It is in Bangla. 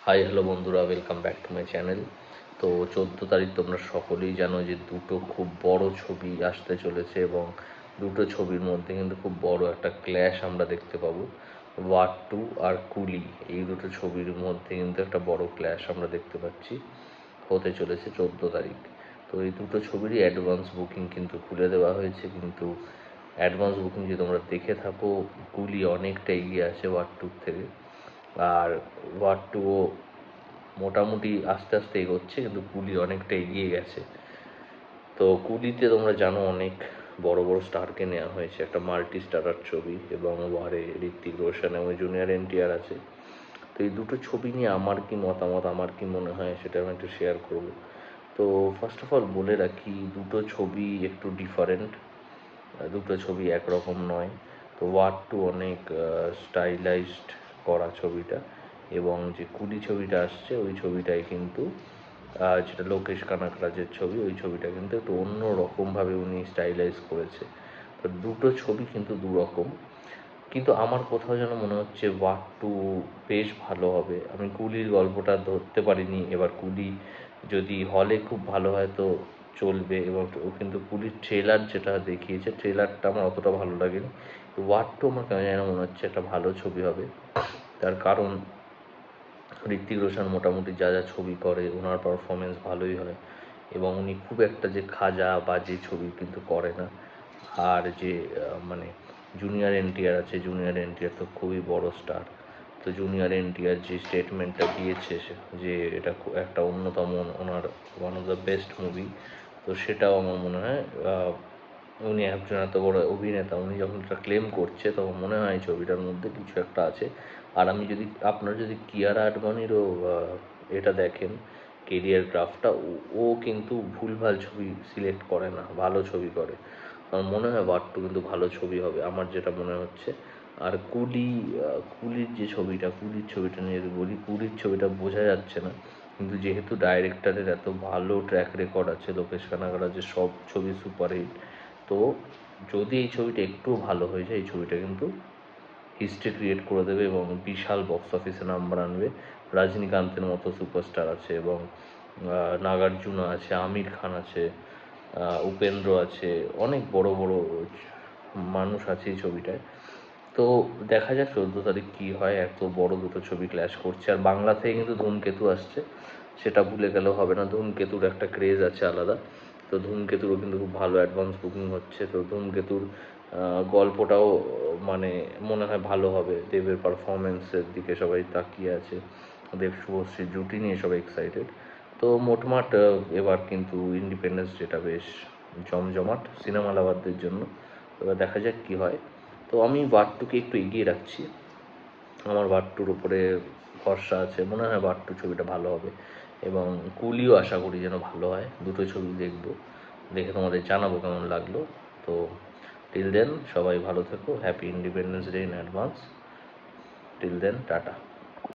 হাই হ্যালো বন্ধুরা, welcome back to my channel. তো 14 তারিখ তোমরা সকলেই জানো যে দুটো খুব বড় ছবি আসতে চলেছে, এবং দুটো ছবির মধ্যে কিন্তু খুব বড় একটা ক্ল্যাশ আমরা দেখতে পাবো। ওয়ার 2 আর কুলি, এই দুটো ছবির মধ্যে কিন্তু একটা বড় ক্ল্যাশ আমরা দেখতে পাচ্ছি হতে চলেছে 14 তারিখ। তো এই দুটো ছবিরই অ্যাডভান্স বুকিং কিন্তু খুলে দেওয়া হয়েছে, কিন্তু অ্যাডভান্স বুকিং যদি তোমরা দেখে থাকো, কুলি অনেকটা এগিয়ে আছে ওয়ার 2 থেকে। আর ওয়ার 2ও মোটামুটি আস্তে আস্তে এগোচ্ছে, কিন্তু কুলি অনেকটা এগিয়ে গেছে। তো কুলিতে তোমরা জানো অনেক বড় বড় স্টারকে নেওয়া হয়েছে, একটা মাল্টি স্টারার ছবি, এবং ওয়ারে ঋত্বিক রোশন এবং জুনিয়র এনটিআর আছে। তো এই দুটো ছবি নিয়ে আমার কি মতামত, আমার কি মনে হয়, সেটা আমি একটু শেয়ার করব। তো ফার্স্ট অফ অল বলে রাখি, দুটো ছবি একটু ডিফারেন্ট, দুটো ছবি একরকম নয়। তো ওয়ার 2 অনেক স্টাইলাইজড করা ছবিটা, এবং যে কুলি ছবিটা আসছে ওই ছবিটাই কিন্তু যেটা লোকেশ কানাকরাজের ছবি, ওই ছবিটা কিন্তু একটু অন্য রকমভাবে উনি স্টাইলাইজ করেছে। তো দুটো ছবি কিন্তু দুরকম, কিন্তু আমার কোথাও যেন মনে হচ্ছে ওয়ার 2 বেশ ভালো হবে। আমি কুলির গল্পটা ধরতে পারিনি, এবার কুলি যদি হলে খুব ভালো হয় তো চলবে, এবং ও কিন্তু কুলির ট্রেলার যেটা দেখিয়েছে, ট্রেলারটা আমার অতটা ভালো লাগেনি। ওয়ার 2 আমার কেন যেন মনে হচ্ছে একটা ভালো ছবি হবে। তার কারণ ঋত্বিক রোশন মোটামুটি যা যা ছবি করে ওনার পারফরমেন্স ভালোই হয়, এবং উনি খুব একটা যে খাজা বাজে ছবি কিন্তু করে না। আর যে মানে জুনিয়র এনটিআর আছে, জুনিয়র এনটিআর তো খুবই বড় স্টার। তো জুনিয়র এনটিআর যে স্টেটমেন্টটা দিয়েছে যে এটা একটা অন্যতম ওনার one of the best movie, তো সেটাও আমার মনে হয় উনি একজন এত বড় অভিনেতা, উনি যখন এটা ক্লেম করছে তখন মনে হয় ছবিটার মধ্যে কিছু একটা আছে। আর আমি যদি আপনারা যদি কিয়ারা আডবাণীরও এটা দেখেন, কেরিয়ার গ্রাফটা, ও কিন্তু ভুলভাল ছবি সিলেক্ট করে না, ভালো ছবি করে। আমার মনে হয় ওয়ার 2 কিন্তু ভালো ছবি হবে, আমার যেটা মনে হচ্ছে। আর কুলির যে ছবিটা, কুলির ছবিটা নিয়ে যদি বলি, কুলির ছবিটা বোঝা যাচ্ছে না, কিন্তু যেহেতু ডাইরেক্টরের এত ভালো ট্র্যাক রেকর্ড আছে, লোকেশ কানাগড়াজের সব ছবি সুপারহিট, তো যদি এই ছবিটা একটু ভালো হয়ে যায়, এই ছবিটা কিন্তু হিস্ট্রি ক্রিয়েট করে দেবে এবং বিশাল বক্স অফিসে নাম্বার আনবে। রজনীকান্তের মতো সুপারস্টার আছে, এবং নাগার্জুনা আছে, আমির খান আছে, উপেন্দ্র আছে, অনেক বড় বড় মানুষ আছে এই ছবিটায়। তো দেখা যাক 14 তারিখ কী হয়, এত বড় দুটো ছবি ক্ল্যাশ করছে। আর বাংলা থেকে কিন্তু ধূমকেতু আসছে, সেটা ভুলে গেলেও হবে না। ধূমকেতুর একটা ক্রেজ আছে আলাদা, তো ধূমকেতুরও কিন্তু খুব ভালো অ্যাডভান্স বুকিং হচ্ছে। তো ধূমকেতুর গল্পটাও মানে মনে হয় ভালো হবে। দেবের পারফরমেন্সের দিকে সবাই তাকিয়ে আছে, দেব শুভশ্রীর জুটি নিয়ে সবাই এক্সাইটেড। তো মোটমাট এবার কিন্তু ইন্ডিপেন্ডেন্স ডেটা বেশ জমজমাট সিনেমা লাভারদের জন্য। এবার দেখা যাক কী হয়। তো আমি ওয়ার 2কে একটু এগিয়ে রাখছি, আমার ওয়ার 2-র উপরে ভরসা আছে, মনে হয় ওয়ার 2 ছবিটা ভালো হবে, এবং কুলিও আশা করি যেন ভালো হয়। দুটো ছবি দেখবো, দেখে তোমাদের জানাবো কেমন লাগলো। তো টিল দেন সবাই ভালো থেকো, happy independence day in advance. Till then tata.